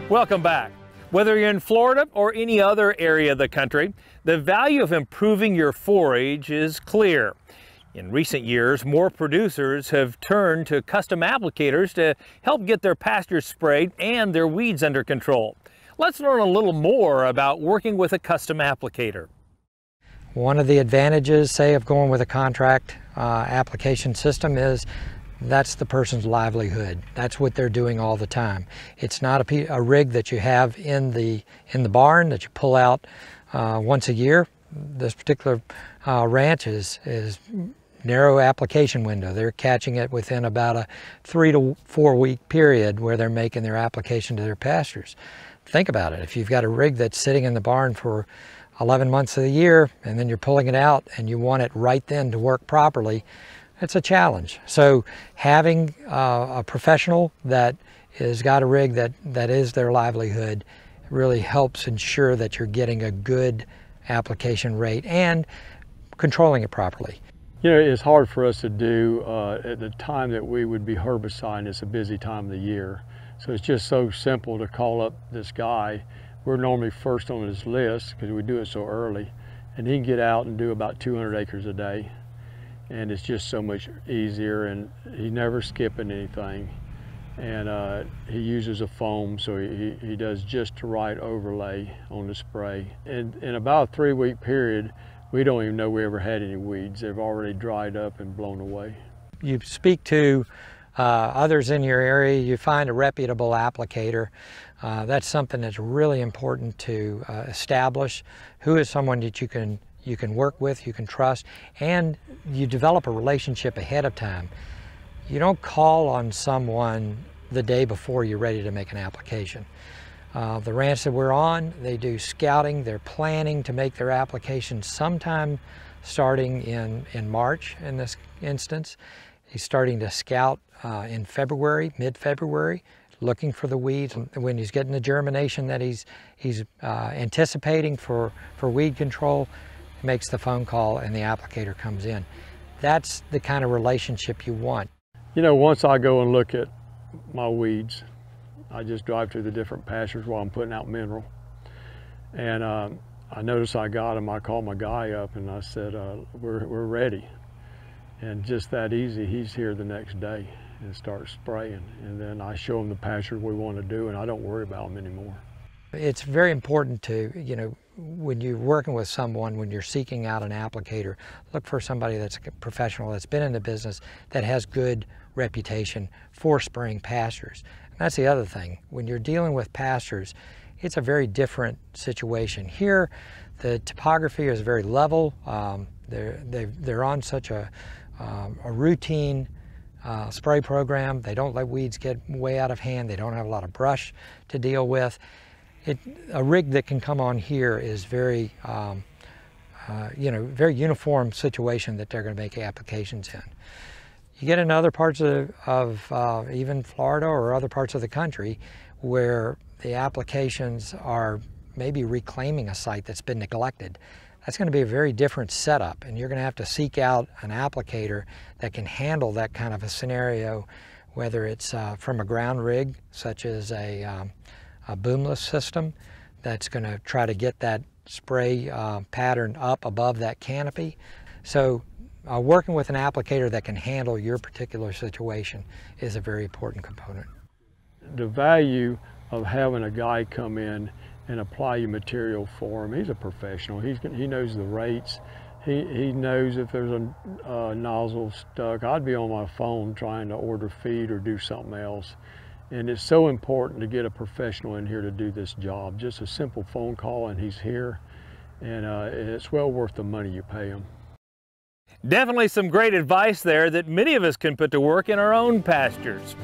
Welcome back. Whether you're in Florida or any other area of the country, the value of improving your forage is clear. In recent years, more producers have turned to custom applicators to help get their pastures sprayed and their weeds under control. Let's learn a little more about working with a custom applicator. One of the advantages, say, of going with a contract application system is that's the person's livelihood. That's what they're doing all the time. It's not a rig that you have in the barn that you pull out once a year. This particular ranch is narrow application window. They're catching it within about a 3 to 4 week period where they're making their application to their pastures. Think about it. If you've got a rig that's sitting in the barn for 11 months of the year and then you're pulling it out and you want it right then to work properly, it's a challenge. So having a professional that has got a rig that is their livelihood really helps ensure that you're getting a good application rate and controlling it properly. You know, it's hard for us to do at the time that we would be herbiciding. It's a busy time of the year. So it's just so simple to call up this guy. We're normally first on his list because we do it so early. And he can get out and do about 200 acres a day. And it's just so much easier, and he's never skipping anything. And he uses a foam, so he does just the right overlay on the spray. And in about a 3 week period, we don't even know we ever had any weeds. They've already dried up and blown away. You speak to others in your area, you find a reputable applicator. That's something that's really important to establish. Who is someone that you can work with, you can trust, and you develop a relationship ahead of time. You don't call on someone the day before you're ready to make an application. The ranch that we're on, they do scouting. They're planning to make their application sometime starting in March in this instance. He's starting to scout in February, mid-February, looking for the weeds. When he's getting the germination that he's anticipating for weed control, makes the phone call and the applicator comes in. That's the kind of relationship you want. You know, once I go and look at my weeds, I just drive to the different pastures while I'm putting out mineral. And I notice I got them. I called my guy up and I said, we're ready. And just that easy, he's here the next day and starts spraying. And then I show him the pasture we want to do, and I don't worry about them anymore. It's very important to, you know, when you're working with someone, when you're seeking out an applicator, look for somebody that's a professional, that's been in the business, that has good reputation for spraying pastures. And that's the other thing. When you're dealing with pastures, it's a very different situation. Here, the topography is very level. They're on such a routine spray program. They don't let weeds get way out of hand. They don't have a lot of brush to deal with. A rig that can come on here is very, very uniform situation that they're going to make applications in. You get in other parts of even Florida or other parts of the country where the applications are maybe reclaiming a site that's been neglected. That's going to be a very different setup, and you're going to have to seek out an applicator that can handle that kind of a scenario, whether it's from a ground rig, such as a boomless system that's going to try to get that spray pattern up above that canopy. So working with an applicator that can handle your particular situation is a very important component. The value of having a guy come in and apply your material for him, he's a professional. He knows the rates. He knows if there's a nozzle stuck. I'd be on my phone trying to order feed or do something else. And it's so important to get a professional in here to do this job. Just a simple phone call and he's here, and it's well worth the money you pay him. Definitely some great advice there that many of us can put to work in our own pastures.